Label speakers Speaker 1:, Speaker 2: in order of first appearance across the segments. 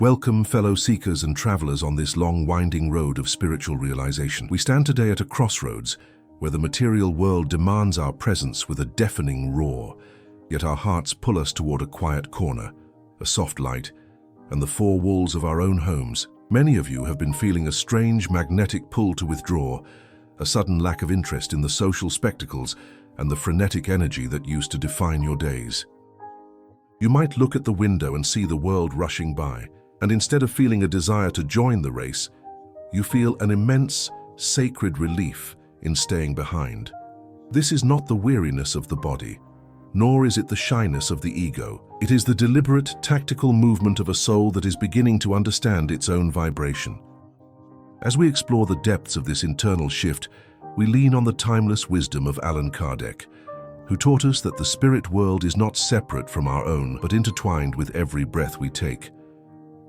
Speaker 1: Welcome, fellow seekers and travelers on this long, winding road of spiritual realization. We stand today at a crossroads where the material world demands our presence with a deafening roar, yet our hearts pull us toward a quiet corner, a soft light, and the four walls of our own homes. Many of you have been feeling a strange magnetic pull to withdraw, a sudden lack of interest in the social spectacles and the frenetic energy that used to define your days. You might look at the window and see the world rushing by, and instead of feeling a desire to join the race, you feel an immense, sacred relief in staying behind. This is not the weariness of the body, nor is it the shyness of the ego. It is the deliberate, tactical movement of a soul that is beginning to understand its own vibration. As we explore the depths of this internal shift, we lean on the timeless wisdom of Allan Kardec, who taught us that the spirit world is not separate from our own, but intertwined with every breath we take.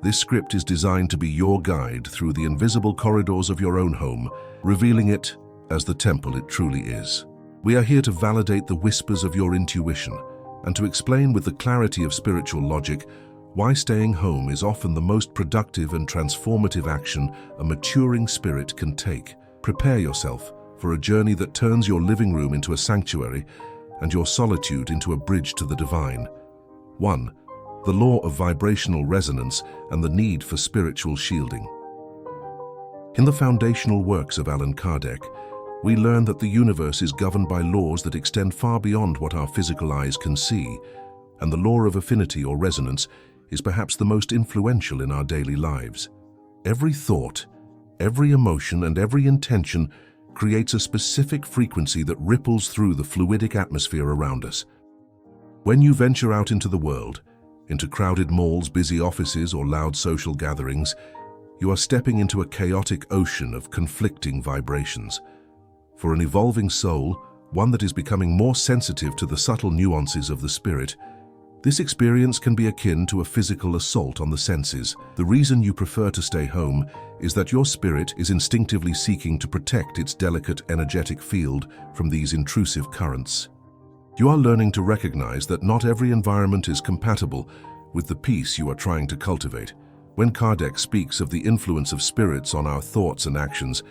Speaker 1: This script is designed to be your guide through the invisible corridors of your own home, revealing it as the temple it truly is. We are here to validate the whispers of your intuition and to explain with the clarity of spiritual logic why staying home is often the most productive and transformative action a maturing spirit can take. Prepare yourself for a journey that turns your living room into a sanctuary and your solitude into a bridge to the divine. 1. The law of vibrational resonance and the need for spiritual shielding. In the foundational works of Allan Kardec, we learn that the universe is governed by laws that extend far beyond what our physical eyes can see, and the law of affinity or resonance is perhaps the most influential in our daily lives. Every thought, every emotion, and every intention creates a specific frequency that ripples through the fluidic atmosphere around us. When you venture out into the world, into crowded malls, busy offices, or loud social gatherings, you are stepping into a chaotic ocean of conflicting vibrations. For an evolving soul, one that is becoming more sensitive to the subtle nuances of the spirit, this experience can be akin to a physical assault on the senses. The reason you prefer to stay home is that your spirit is instinctively seeking to protect its delicate energetic field from these intrusive currents. You are learning to recognize that not every environment is compatible with the peace you are trying to cultivate. When Kardec speaks of the influence of spirits on our thoughts and actions,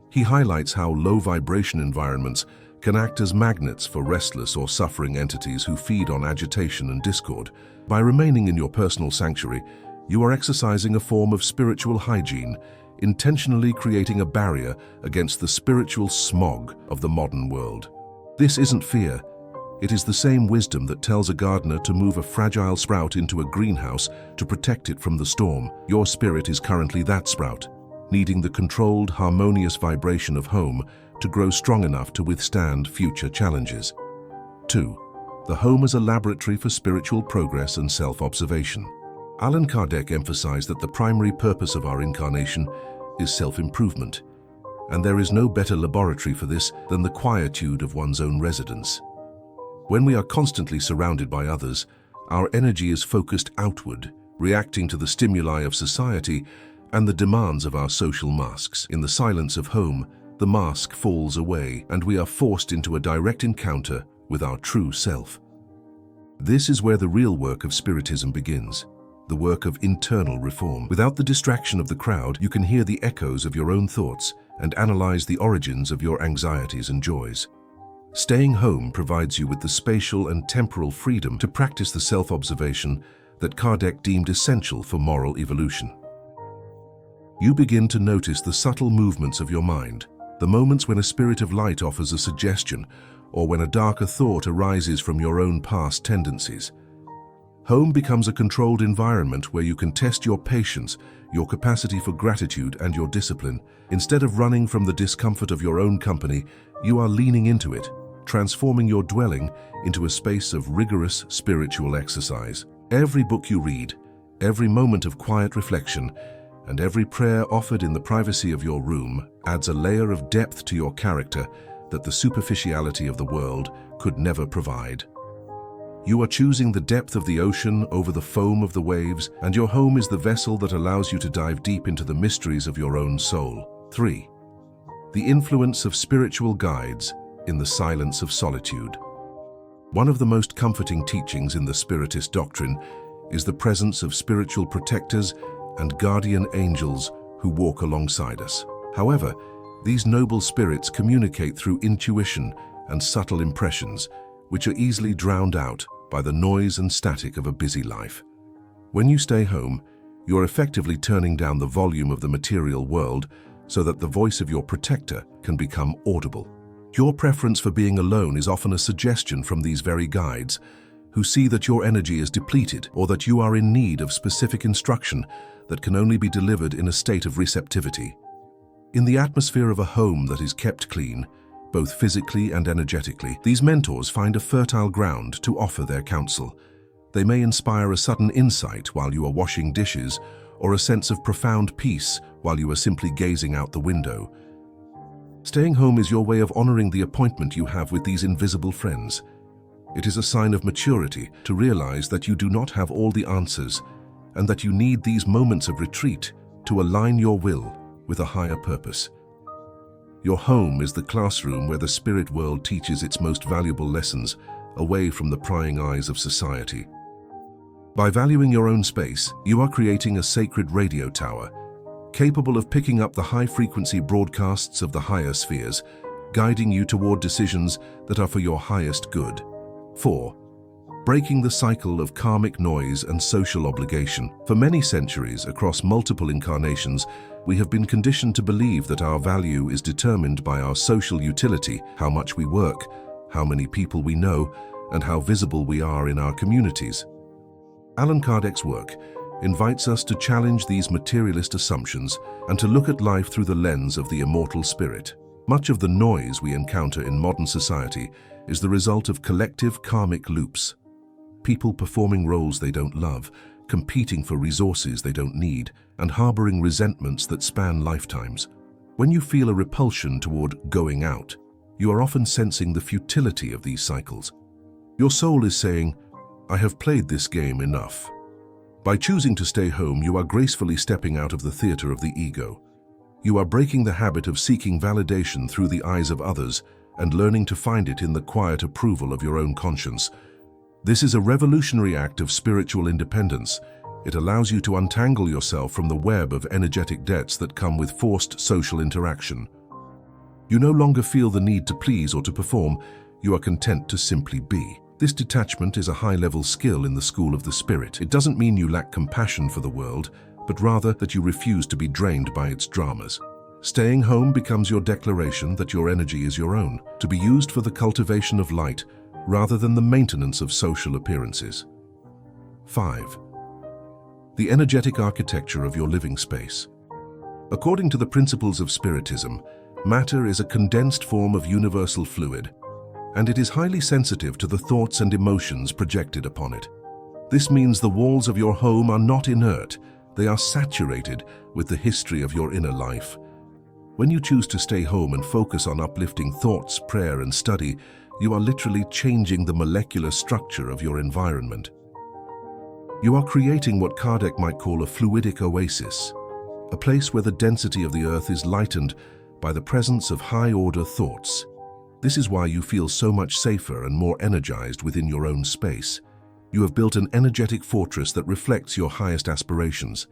Speaker 1: he highlights how low-vibration environments can act as magnets for restless or suffering entities who feed on agitation and discord. By remaining in your personal sanctuary, you are exercising a form of spiritual hygiene, intentionally creating a barrier against the spiritual smog of the modern world. This isn't fear. It is the same wisdom that tells a gardener to move a fragile sprout into a greenhouse to protect it from the storm. Your spirit is currently that sprout, needing the controlled, harmonious vibration of home to grow strong enough to withstand future challenges. 2. The home as a laboratory for spiritual progress and self-observation. Allan Kardec emphasized that the primary purpose of our incarnation is self-improvement, and there is no better laboratory for this than the quietude of one's own residence. When we are constantly surrounded by others, our energy is focused outward, reacting to the stimuli of society and the demands of our social masks. In the silence of home, the mask falls away and we are forced into a direct encounter with our true self. This is where the real work of Spiritism begins, the work of internal reform. Without the distraction of the crowd, you can hear the echoes of your own thoughts and analyze the origins of your anxieties and joys. Staying home provides you with the spatial and temporal freedom to practice the self-observation that Kardec deemed essential for moral evolution. You begin to notice the subtle movements of your mind, the moments when a spirit of light offers a suggestion, or when a darker thought arises from your own past tendencies. Home becomes a controlled environment where you can test your patience, your capacity for gratitude, and your discipline. Instead of running from the discomfort of your own company, you are leaning into it, transforming your dwelling into a space of rigorous spiritual exercise. Every book you read, every moment of quiet reflection, and every prayer offered in the privacy of your room adds a layer of depth to your character that the superficiality of the world could never provide. You are choosing the depth of the ocean over the foam of the waves, and your home is the vessel that allows you to dive deep into the mysteries of your own soul. 3. The influence of spiritual guides in the silence of solitude. One of the most comforting teachings in the Spiritist doctrine is the presence of spiritual protectors and guardian angels who walk alongside us. However, these noble spirits communicate through intuition and subtle impressions, which are easily drowned out by the noise and static of a busy life. When you stay home, you're effectively turning down the volume of the material world so that the voice of your protector can become audible. Your preference for being alone is often a suggestion from these very guides, who see that your energy is depleted or that you are in need of specific instruction that can only be delivered in a state of receptivity. In the atmosphere of a home that is kept clean, both physically and energetically, these mentors find a fertile ground to offer their counsel. They may inspire a sudden insight while you are washing dishes, or a sense of profound peace while you are simply gazing out the window. Staying home is your way of honoring the appointment you have with these invisible friends. It is a sign of maturity to realize that you do not have all the answers and that you need these moments of retreat to align your will with a higher purpose. Your home is the classroom where the spirit world teaches its most valuable lessons away from the prying eyes of society. By valuing your own space, you are creating a sacred radio tower, capable of picking up the high-frequency broadcasts of the higher spheres, guiding you toward decisions that are for your highest good. 4. Breaking the cycle of karmic noise and social obligation. For many centuries, across multiple incarnations, we have been conditioned to believe that our value is determined by our social utility, how much we work, how many people we know, and how visible we are in our communities. Allan Kardec's work invites us to challenge these materialist assumptions and to look at life through the lens of the immortal spirit. Much of the noise we encounter in modern society is the result of collective karmic loops. People performing roles they don't love, competing for resources they don't need, and harboring resentments that span lifetimes. When you feel a repulsion toward going out, you are often sensing the futility of these cycles. Your soul is saying, "I have played this game enough." By choosing to stay home, you are gracefully stepping out of the theater of the ego. You are breaking the habit of seeking validation through the eyes of others and learning to find it in the quiet approval of your own conscience. This is a revolutionary act of spiritual independence. It allows you to untangle yourself from the web of energetic debts that come with forced social interaction. You no longer feel the need to please or to perform. You are content to simply be. This detachment is a high-level skill in the school of the spirit. It doesn't mean you lack compassion for the world, but rather that you refuse to be drained by its dramas. Staying home becomes your declaration that your energy is your own, to be used for the cultivation of light rather than the maintenance of social appearances. 5. The energetic architecture of your living space. According to the principles of Spiritism, matter is a condensed form of universal fluid, and it is highly sensitive to the thoughts and emotions projected upon it. This means the walls of your home are not inert, they are saturated with the history of your inner life. When you choose to stay home and focus on uplifting thoughts, prayer, and study, you are literally changing the molecular structure of your environment. You are creating what Kardec might call a fluidic oasis, a place where the density of the earth is lightened by the presence of high-order thoughts. This is why you feel so much safer and more energized within your own space. You have built an energetic fortress that reflects your highest aspirations.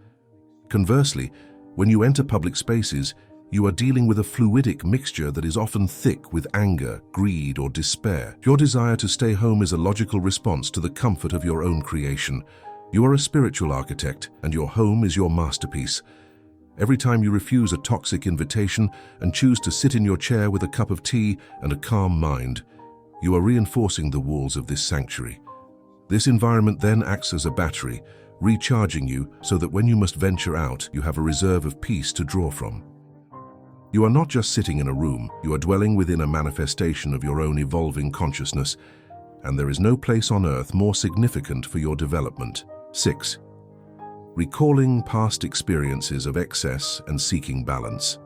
Speaker 1: Conversely, when you enter public spaces, you are dealing with a fluidic mixture that is often thick with anger, greed, or despair. Your desire to stay home is a logical response to the comfort of your own creation. You are a spiritual architect, and your home is your masterpiece. Every time you refuse a toxic invitation and choose to sit in your chair with a cup of tea and a calm mind, you are reinforcing the walls of this sanctuary. This environment then acts as a battery, recharging you so that when you must venture out, you have a reserve of peace to draw from. You are not just sitting in a room, you are dwelling within a manifestation of your own evolving consciousness, and there is no place on earth more significant for your development. 6. Recalling past experiences of excess and seeking balance.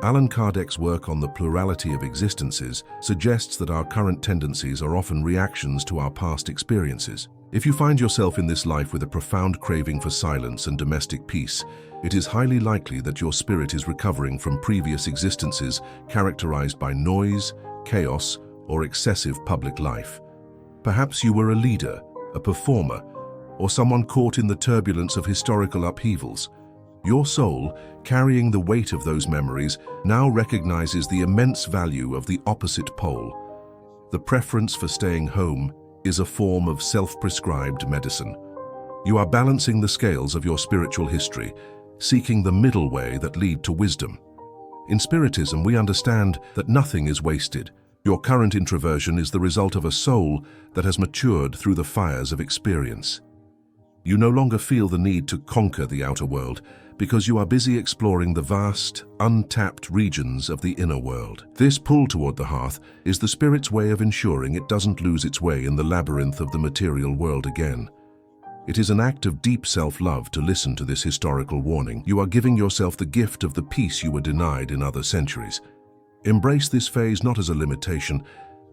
Speaker 1: Allan Kardec's work on the plurality of existences suggests that our current tendencies are often reactions to our past experiences. If you find yourself in this life with a profound craving for silence and domestic peace, it is highly likely that your spirit is recovering from previous existences characterized by noise, chaos, or excessive public life. Perhaps you were a leader, a performer, or someone caught in the turbulence of historical upheavals. Your soul, carrying the weight of those memories, now recognizes the immense value of the opposite pole. The preference for staying home is a form of self-prescribed medicine. You are balancing the scales of your spiritual history, seeking the middle way that lead to wisdom. In Spiritism, we understand that nothing is wasted. Your current introversion is the result of a soul that has matured through the fires of experience. You no longer feel the need to conquer the outer world because you are busy exploring the vast, untapped regions of the inner world. This pull toward the hearth is the spirit's way of ensuring it doesn't lose its way in the labyrinth of the material world again. It is an act of deep self-love to listen to this historical warning. You are giving yourself the gift of the peace you were denied in other centuries. Embrace this phase not as a limitation,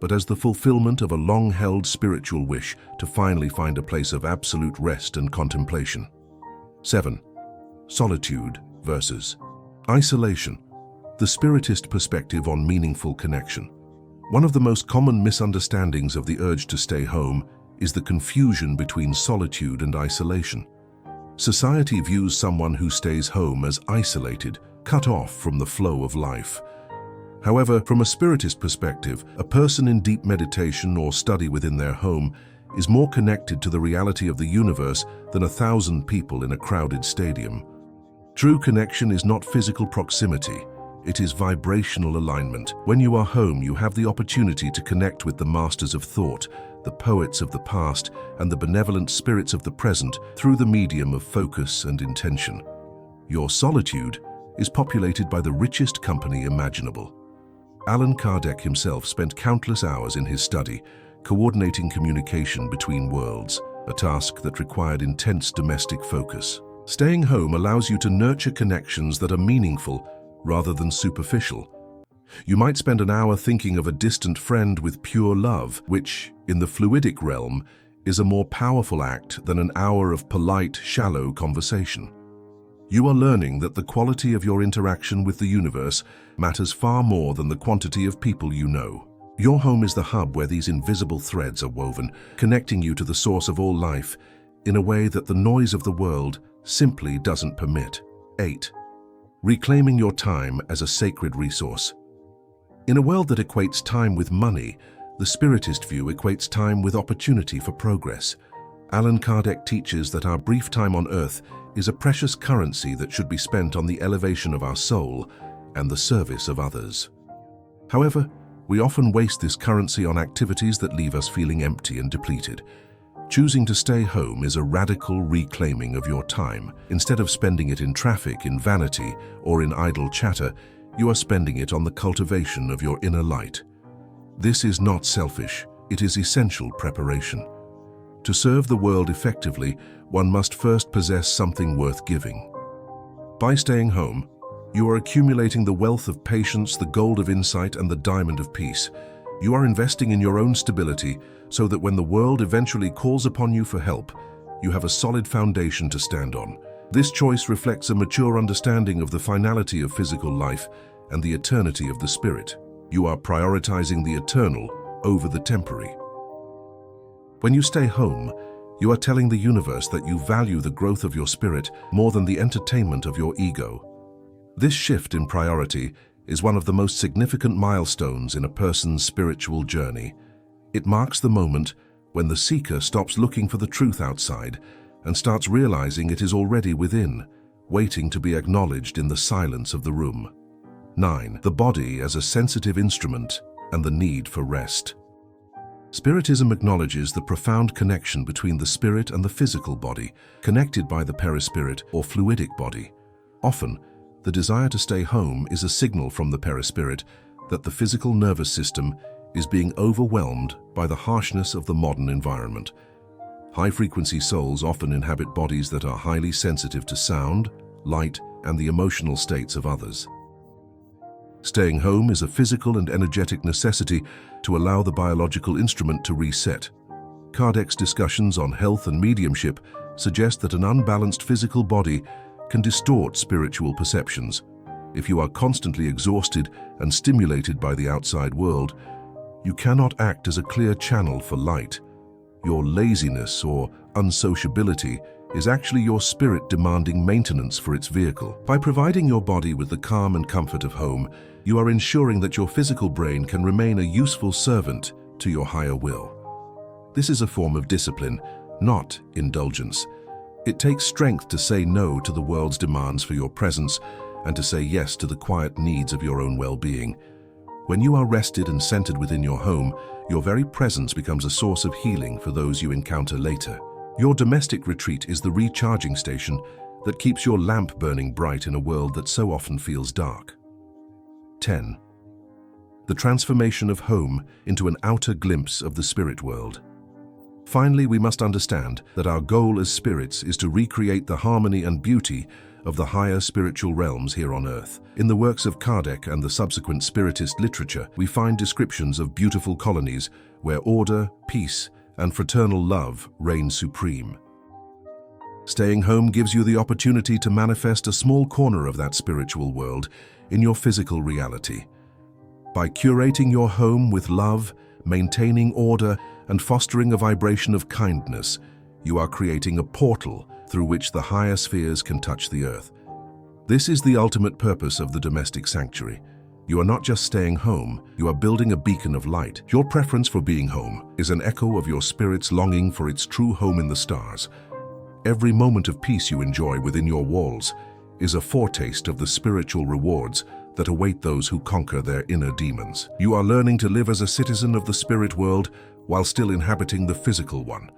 Speaker 1: but as the fulfillment of a long-held spiritual wish to finally find a place of absolute rest and contemplation. 7. Solitude versus isolation. The Spiritist perspective on meaningful connection. One of the most common misunderstandings of the urge to stay home is the confusion between solitude and isolation. Society views someone who stays home as isolated, cut off from the flow of life. However, from a Spiritist perspective, a person in deep meditation or study within their home is more connected to the reality of the universe than 1,000 people in a crowded stadium. True connection is not physical proximity, it is vibrational alignment. When you are home, you have the opportunity to connect with the masters of thought, the poets of the past, and the benevolent spirits of the present through the medium of focus and intention. Your solitude is populated by the richest company imaginable. Allan Kardec himself spent countless hours in his study, coordinating communication between worlds, a task that required intense domestic focus. Staying home allows you to nurture connections that are meaningful rather than superficial. You might spend an hour thinking of a distant friend with pure love, which, in the fluidic realm, is a more powerful act than an hour of polite, shallow conversation. You are learning that the quality of your interaction with the universe matters far more than the quantity of people you know. Your home is the hub where these invisible threads are woven, connecting you to the source of all life in a way that the noise of the world simply doesn't permit. 8. Reclaiming your time as a sacred resource. In a world that equates time with money, the Spiritist view equates time with opportunity for progress. Allan Kardec teaches that our brief time on earth is a precious currency that should be spent on the elevation of our soul and the service of others. However, we often waste this currency on activities that leave us feeling empty and depleted. Choosing to stay home is a radical reclaiming of your time. Instead of spending it in traffic, in vanity, or in idle chatter, you are spending it on the cultivation of your inner light. This is not selfish, it is essential preparation. To serve the world effectively, one must first possess something worth giving. By staying home, you are accumulating the wealth of patience, the gold of insight, and the diamond of peace. You are investing in your own stability so that when the world eventually calls upon you for help, you have a solid foundation to stand on. This choice reflects a mature understanding of the finality of physical life and the eternity of the spirit. You are prioritizing the eternal over the temporary. When you stay home, you are telling the universe that you value the growth of your spirit more than the entertainment of your ego. This shift in priority is one of the most significant milestones in a person's spiritual journey. It marks the moment when the seeker stops looking for the truth outside and starts realizing it is already within, waiting to be acknowledged in the silence of the room. 9. The body as a sensitive instrument and the need for rest. Spiritism acknowledges the profound connection between the spirit and the physical body, connected by the perispirit or fluidic body. Often, the desire to stay home is a signal from the perispirit that the physical nervous system is being overwhelmed by the harshness of the modern environment. High-frequency souls often inhabit bodies that are highly sensitive to sound, light, and the emotional states of others. Staying home is a physical and energetic necessity to allow the biological instrument to reset. Kardec's discussions on health and mediumship suggest that an unbalanced physical body can distort spiritual perceptions. If you are constantly exhausted and stimulated by the outside world, you cannot act as a clear channel for light. Your laziness or unsociability is actually your spirit demanding maintenance for its vehicle. By providing your body with the calm and comfort of home, you are ensuring that your physical brain can remain a useful servant to your higher will. This is a form of discipline, not indulgence. It takes strength to say no to the world's demands for your presence and to say yes to the quiet needs of your own well-being. When you are rested and centered within your home, your very presence becomes a source of healing for those you encounter later. Your domestic retreat is the recharging station that keeps your lamp burning bright in a world that so often feels dark. 10. The transformation of home into an outer glimpse of the spirit world. Finally, we must understand that our goal as spirits is to recreate the harmony and beauty of the higher spiritual realms here on earth. In the works of Kardec and the subsequent spiritist literature, we find descriptions of beautiful colonies where order, peace, and fraternal love reign supreme. Staying home gives you the opportunity to manifest a small corner of that spiritual world in your physical reality. By curating your home with love, maintaining order, and fostering a vibration of kindness, you are creating a portal through which the higher spheres can touch the earth. This is the ultimate purpose of the domestic sanctuary. You are not just staying home, you are building a beacon of light. Your preference for being home is an echo of your spirit's longing for its true home in the stars. Every moment of peace you enjoy within your walls is a foretaste of the spiritual rewards that await those who conquer their inner demons. You are learning to live as a citizen of the spirit world while still inhabiting the physical one.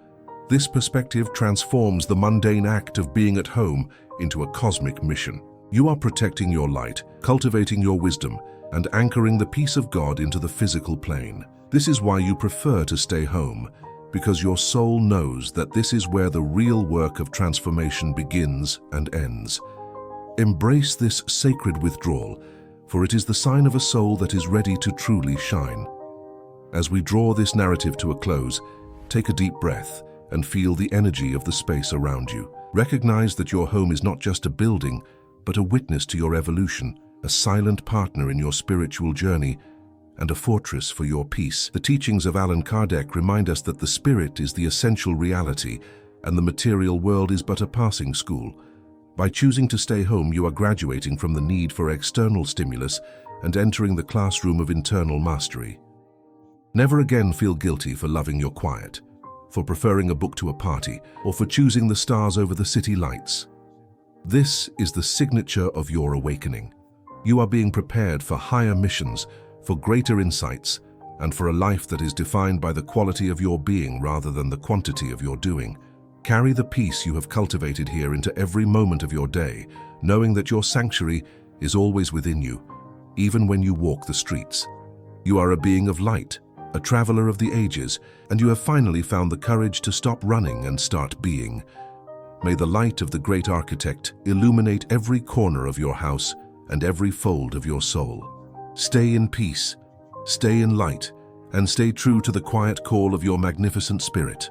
Speaker 1: This perspective transforms the mundane act of being at home into a cosmic mission. You are protecting your light, cultivating your wisdom, and anchoring the peace of God into the physical plane. This is why you prefer to stay home, because your soul knows that this is where the real work of transformation begins and ends. Embrace this sacred withdrawal, for it is the sign of a soul that is ready to truly shine. As we draw this narrative to a close, take a deep breath and feel the energy of the space around you. Recognize that your home is not just a building, but a witness to your evolution, a silent partner in your spiritual journey, and a fortress for your peace. The teachings of Allan Kardec remind us that the spirit is the essential reality, and the material world is but a passing school. By choosing to stay home, you are graduating from the need for external stimulus and entering the classroom of internal mastery. Never again feel guilty for loving your quiet, for preferring a book to a party, or for choosing the stars over the city lights. This is the signature of your awakening. You are being prepared for higher missions, for greater insights, and for a life that is defined by the quality of your being rather than the quantity of your doing. Carry the peace you have cultivated here into every moment of your day, knowing that your sanctuary is always within you, even when you walk the streets. You are a being of light, a traveler of the ages, and you have finally found the courage to stop running and start being. May the light of the great architect illuminate every corner of your house and every fold of your soul. Stay in peace, stay in light, and stay true to the quiet call of your magnificent spirit.